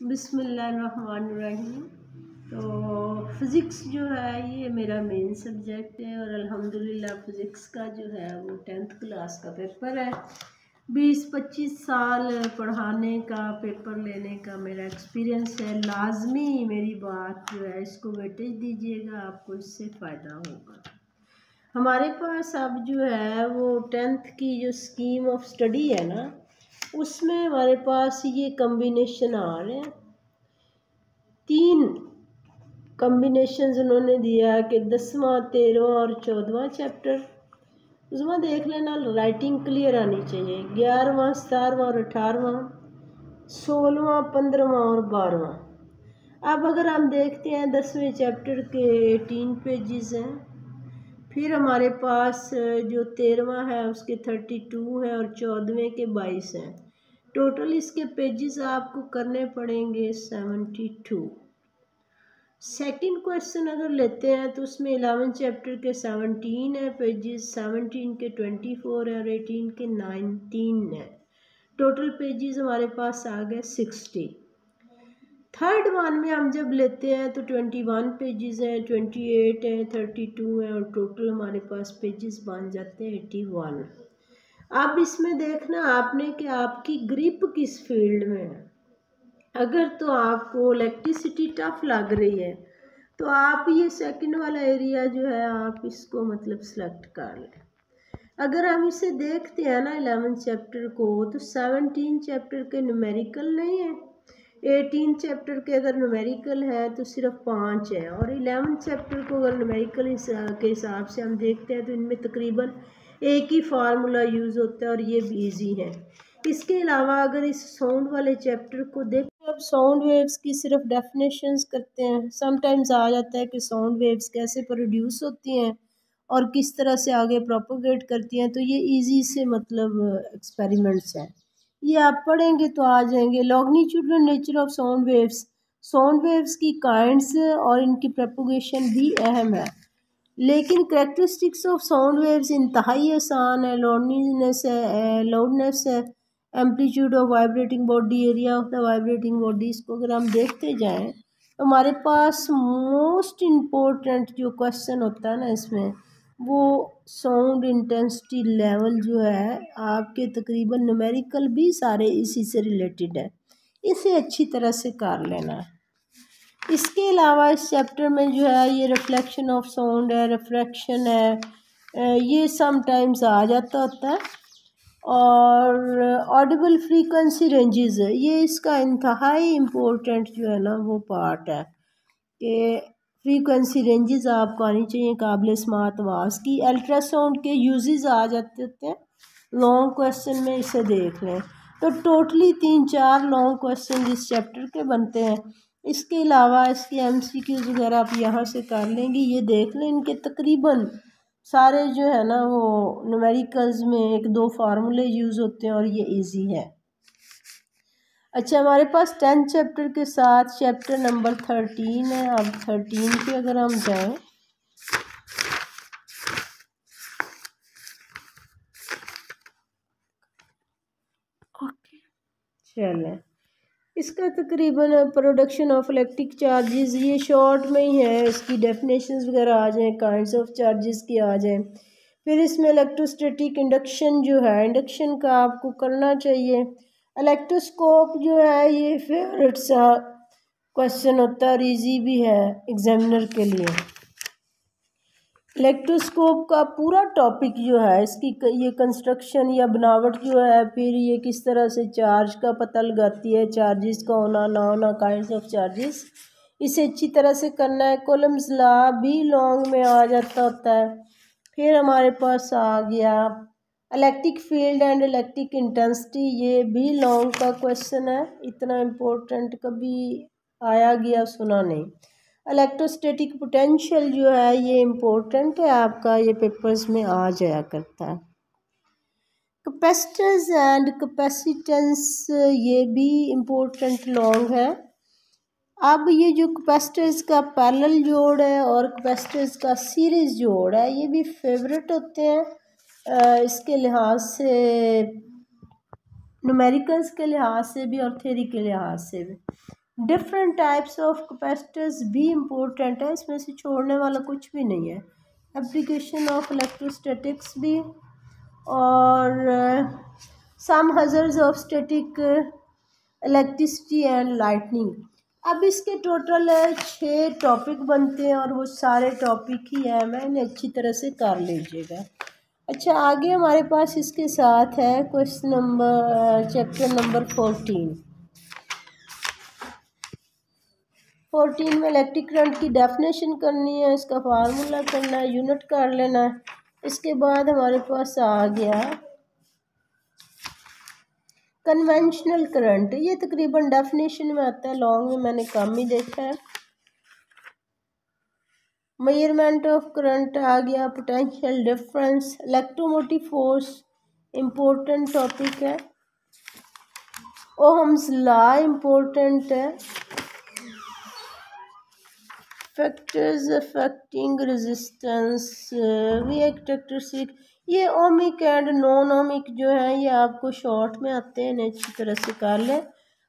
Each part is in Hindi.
बिस्मिल्लाहिर्रहमानिर्रहीम। तो फ़िज़िक्स जो है ये मेरा मेन सब्जेक्ट है और अल्हम्दुलिल्लाह फ़िज़िक्स का जो है वो 10th क्लास का पेपर है। 20-25 साल पढ़ाने का, पेपर लेने का मेरा एक्सपीरियंस है। लाजमी मेरी बात जो है इसको वेटेज दीजिएगा, आपको इससे फ़ायदा होगा। हमारे पास अब जो है वो 10th की जो स्कीम ऑफ स्टडी है ना, उसमें हमारे पास ये कम्बिनेशन आ रहे हैं। 3 कम्बिनेशंस उन्होंने दिया कि 10वां, 13वां और 14वां चैप्टर। उसमें देख लेना, राइटिंग क्लियर आनी चाहिए। 11वां, 17वां और 18वां, 16वां, 15वां और 12वां। अब अगर हम देखते हैं 10वें चैप्टर के 18 पेजेस हैं। फिर हमारे पास जो 13वां है उसके 32 है और 14वें के 22 हैं। टोटल इसके पेजेस आपको करने पड़ेंगे 72। सेकंड क्वेश्चन अगर लेते हैं तो उसमें 11 चैप्टर के 17 है पेजेस, 17 के 24 है और 18 के 19 है। टोटल पेजेस हमारे पास आ गए 60। थर्ड वन में हम जब लेते हैं तो 21 पेजेस हैं, 28 हैं, 32 हैं और टोटल हमारे पास पेजेस बन जाते हैं 81। अब इसमें देखना आपने कि आपकी ग्रिप किस फील्ड में है। अगर तो आपको इलेक्ट्रिसिटी टफ लग रही है तो आप ये सेकंड वाला एरिया जो है आप इसको मतलब सेलेक्ट कर लें। अगर हम इसे देखते हैं ना 11 चैप्टर को, तो 17 चैप्टर के न्यूमेरिकल नहीं है, 18 चैप्टर के अगर न्यूमेरिकल है तो सिर्फ 5 है और 11 चैप्टर को अगर न्यूमेरिकल के हिसाब से हम देखते हैं तो इनमें तकरीबन एक ही फार्मूला यूज़ होता है और ये भी ईजी है। इसके अलावा अगर इस साउंड वाले चैप्टर को देखें, अब साउंड वेव्स की सिर्फ डेफिनेशंस करते हैं। समटाइम्स आ जाता है कि साउंड वेव्स कैसे प्रोड्यूस होती हैं और किस तरह से आगे प्रोपोगेट करती हैं, तो ये इजी से मतलब एक्सपेरिमेंट्स हैं। ये आप पढ़ेंगे तो आ जाएंगे। Longitudinal nature of sound waves की काइंड्स और इनकी प्रोपोगेशन भी अहम है, लेकिन करेक्टरिस्टिक्स ऑफ साउंड वेव्स इंतहाई आसान है। लाउडनेस है, amplitude of vibrating body, area of the vibrating body. इसको अगर हम देखते जाएं तो हमारे पास मोस्ट इम्पोर्टेंट जो क्वेश्चन होता है ना इसमें, वो साउंड इंटेंसिटी लेवल जो है आपके तकरीबन न्यूमेरिकल भी सारे इसी से रिलेटेड है। इसे अच्छी तरह से कर लेना है। इसके अलावा इस चैप्टर में जो है ये रिफ्लेक्शन ऑफ साउंड है, रिफ्रैक्शन है, ये समटाइम्स आ जाता होता है। और ऑडिबल फ्रीक्वेंसी रेंजेस है, ये इसका इंतहाई इम्पोर्टेंट जो है ना वो पार्ट है कि फ्रीक्वेंसी रेंजेस आपको आनी चाहिए काबिल समात आवाज़ की। अल्ट्रासाउंड के यूजेस आ जाते होते हैं लॉन्ग क्वेश्चन में, इसे देख लें तो टोटली 3-4 लॉन्ग क्वेश्चन इस चैप्टर के बनते हैं। इसके अलावा इसके MCQs वगैरह आप यहाँ से कर लेंगे। ये देख लें, इनके तकरीबन सारे जो है ना वो न्यूमेरिकल्स में 1-2 फार्मूले यूज़ होते हैं और ये इजी है। अच्छा, हमारे पास 10 चैप्टर के साथ चैप्टर नंबर 13 है। अब 13 पे अगर हम जाएं, चलें, इसका तकरीबन प्रोडक्शन ऑफ इलेक्ट्रिक चार्जेस, ये शॉर्ट में ही है। इसकी डेफिनेशंस वगैरह आ जाएं, काइंड्स ऑफ चार्जेस की आ जाएं। फिर इसमें इलेक्ट्रोस्टैटिक इंडक्शन जो है, इंडक्शन का आपको करना चाहिए। इलेक्ट्रोस्कोप जो है ये फेवरेट सा क्वेश्चन होता है और ईजी भी है एग्जामिनर के लिए। इलेक्ट्रोस्कोप का पूरा टॉपिक जो है, इसकी ये कंस्ट्रक्शन या बनावट जो है, फिर ये किस तरह से चार्ज का पता लगाती है, चार्जेस का होना ना होना, काइंड्स ऑफ चार्जेस, इसे अच्छी तरह से करना है। कॉलम्स लॉ भी लॉन्ग में आ जाता होता है। फिर हमारे पास आ गया electric field and electric intensity, ये भी लॉन्ग का क्वेश्चन है, इतना इम्पोर्टेंट कभी आया गया सुना नहीं। इलेक्ट्रोस्टैटिक पोटेंशियल जो है ये इम्पोर्टेंट है आपका, ये पेपर्स में आ जाया करता है। कैपेसिटर्स एंड कैपेसिटेंस, ये भी इम्पोर्टेंट लॉन्ग है। अब ये जो कैपेसिटर्स का पैरेलल जोड़ है और कैपेसिटर्स का सीरीज जोड़ है, ये भी फेवरेट होते हैं इसके लिहाज से, न्यूमेरिकल्स के लिहाज से भी और थ्योरी के लिहाज से भी। डिफरेंट टाइप्स ऑफ कैपेसिटर्स भी इम्पोर्टेंट है, इसमें से छोड़ने वाला कुछ भी नहीं है। एप्लीकेशन ऑफ इलेक्ट्रोस्टैटिक्स भी, और some hazards of static electricity and lightning. अब इसके टोटल 6 टॉपिक बनते हैं और वो सारे टॉपिक ही है, मैंने अच्छी तरह से कर लीजिएगा। अच्छा, आगे हमारे पास इसके साथ है क्वेश्चन नंबर चैप्टर नंबर 14 में इलेक्ट्रिक करंट की डेफिनेशन करनी है, इसका फार्मूला करना है, यूनिट कर लेना है। इसके बाद हमारे पास आ गया कन्वेंशनल करंट, ये तकरीबन डेफिनेशन में आता है, लॉन्ग में मैंने कम ही देखा है। मेजरमेंट ऑफ करंट आ गया, potential difference, electromotive force important topic है, ओहम्स लॉ इम्पोर्टेंट है, factors affecting resistance V characteristic, ये ओमिक एंड नॉन ओमिक जो है ये आपको शॉर्ट में आते हैं, इन्हें अच्छी तरह से कर लें।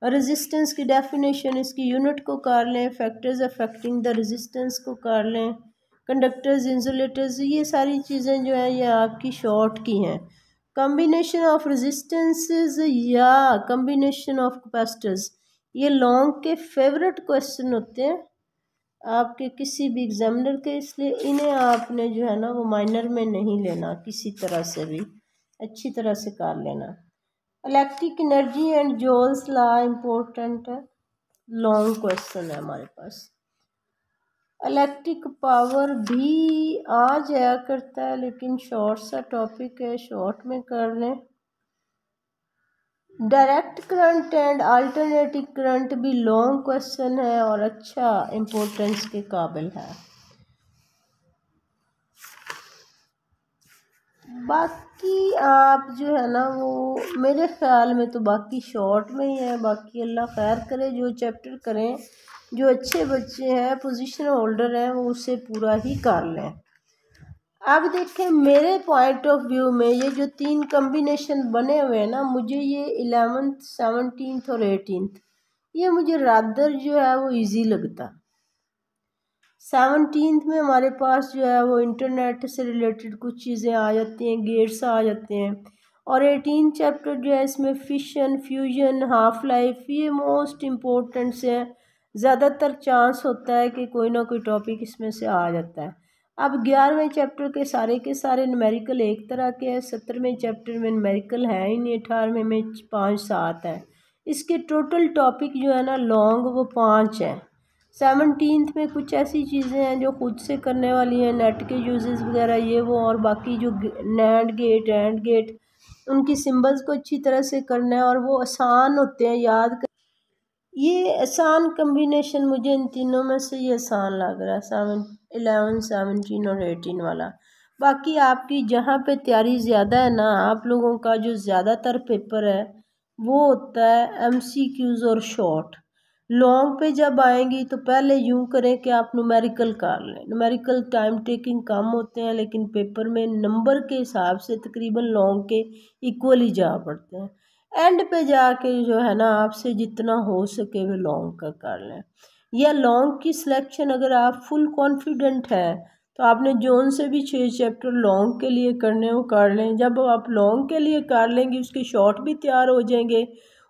रेजिस्टेंस की डेफिनेशन, इसकी यूनिट को कर लें, फैक्टर्स अफेक्टिंग द रेजिस्टेंस को कर लें, कंडक्टर्स इंसुलेटर्स, ये सारी चीज़ें जो है ये आपकी शॉर्ट की हैं। कम्बिनेशन ऑफ रेजिस्टेंसेस या कम्बिनेशन ऑफ कैपेसिटर्स, ये लॉन्ग के फेवरेट क्वेश्चन होते हैं आपके किसी भी एग्जामिनर के, इसलिए इन्हें आपने जो है ना वो माइनर में नहीं लेना, किसी तरह से भी अच्छी तरह से कर लेना। Electric energy and जोल्स law important है, लॉन्ग क्वेश्चन है हमारे पास। इलेक्ट्रिक पावर भी आ जाया करता है लेकिन शॉर्ट सा टॉपिक है, शॉर्ट में कर लें। Direct current and alternative current भी लॉन्ग क्वेश्चन है और अच्छा इम्पोर्टेंस के काबिल है। बाकी आप जो है ना वो मेरे ख्याल में तो बाकी शॉर्ट में ही है, बाकी अल्लाह खैर करे, जो चैप्टर करें, जो अच्छे बच्चे हैं पोजीशन होल्डर हैं वो उसे पूरा ही कर लें। अब देखें मेरे पॉइंट ऑफ व्यू में ये जो 3 कम्बिनेशन बने हुए हैं ना, मुझे ये 11th 17th और 18th ये मुझे रादर जो है वो इजी लगता। 17th में हमारे पास जो है वो इंटरनेट से रिलेटेड कुछ चीज़ें आ जाती हैं, गेट्स आ जाते हैं, और 18th चैप्टर जो है इसमें फिशन, फ्यूजन, हाफ लाइफ, ये मोस्ट इम्पोर्टेंट से हैं, ज़्यादातर चांस होता है कि कोई ना कोई टॉपिक इसमें से आ जाता है। अब 11वें चैप्टर के सारे न्यूमेरिकल एक तरह के हैं, 17वें चैप्टर में न्यूमेरिकल है ही नहीं, 18वें में 5-7 है। इसके टोटल टॉपिक जो है ना लॉन्ग वो 5 है। 17th में कुछ ऐसी चीज़ें हैं जो खुद से करने वाली हैं, नेट के यूजेस वगैरह ये वो, और बाकी जो नैंड गेट एंड गेट उनकी सिंबल्स को अच्छी तरह से करना है और वो आसान होते हैं याद कर। ये आसान कम्बिनेशन मुझे इन तीनों में से ये आसान लग रहा है, 11, 17 और 18 वाला। बाकी आपकी जहाँ पे तैयारी ज़्यादा है ना, आप लोगों का जो ज़्यादातर पेपर है वो होता है MCQs और शॉर्ट। लॉन्ग पे जब आएंगी तो पहले यूं करें कि आप न्यूमेरिकल कर लें, न्यूमेरिकल टाइम टेकिंग कम होते हैं लेकिन पेपर में नंबर के हिसाब से तकरीबन लॉन्ग के इक्वली जा पड़ते हैं। एंड पे जाके जो है ना आपसे जितना हो सके वे लॉन्ग का कर लें, या लॉन्ग की सिलेक्शन अगर आप फुल कॉन्फिडेंट है तो आपने जोन से भी 6 चैप्टर लॉन्ग के लिए करने वो कर लें। जब आप लॉन्ग के लिए कर लेंगे उसके शॉर्ट भी तैयार हो जाएंगे,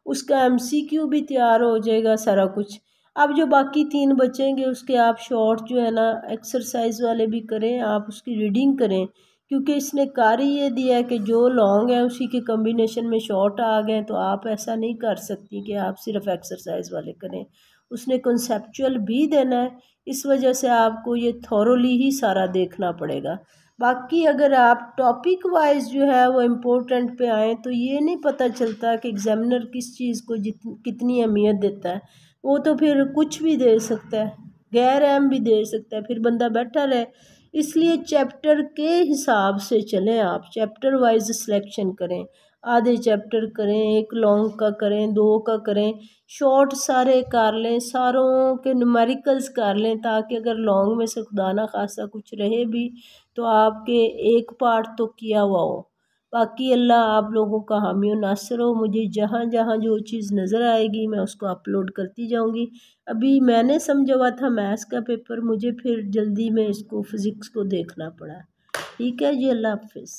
उसका MCQ भी तैयार हो जाएगा, सारा कुछ। अब जो बाकी 3 बचेंगे उसके आप शॉर्ट जो है ना एक्सरसाइज वाले भी करें, आप उसकी रीडिंग करें, क्योंकि इसने कार्य ये दिया है कि जो लॉन्ग है उसी के कम्बिनेशन में शॉर्ट आ गए, तो आप ऐसा नहीं कर सकती कि आप सिर्फ एक्सरसाइज वाले करें, उसने कॉन्सेप्चुअल भी देना है, इस वजह से आपको ये थॉरोली ही सारा देखना पड़ेगा। बाकी अगर आप टॉपिक वाइज जो है वो इम्पोर्टेंट पे आएँ तो ये नहीं पता चलता कि एग्जामिनर किस चीज़ को कितनी अहमियत देता है, वो तो फिर कुछ भी दे सकता है, गैर अहम भी दे सकता है, फिर बंदा बैठा रहे। इसलिए चैप्टर के हिसाब से चलें, आप चैप्टर वाइज सिलेक्शन करें, आधे चैप्टर करें, एक लॉन्ग का करें, 2 का करें, शॉर्ट सारे कर लें, सारों के न्यूमेरिकल्स कर लें, ताकि अगर लॉन्ग में से खुदा ना खासा कुछ रहे भी तो आपके एक पार्ट तो किया हुआ हो। बाकी अल्लाह आप लोगों का हामी और नासिर हो। मुझे जहाँ जहाँ जो चीज़ नज़र आएगी मैं उसको अपलोड करती जाऊँगी। अभी मैंने समझा हुआ था मैथ्स का पेपर, मुझे फिर जल्दी में इसको फ़िज़िक्स को देखना पड़ा। ठीक है जी, अल्लाह हाफ़िज़।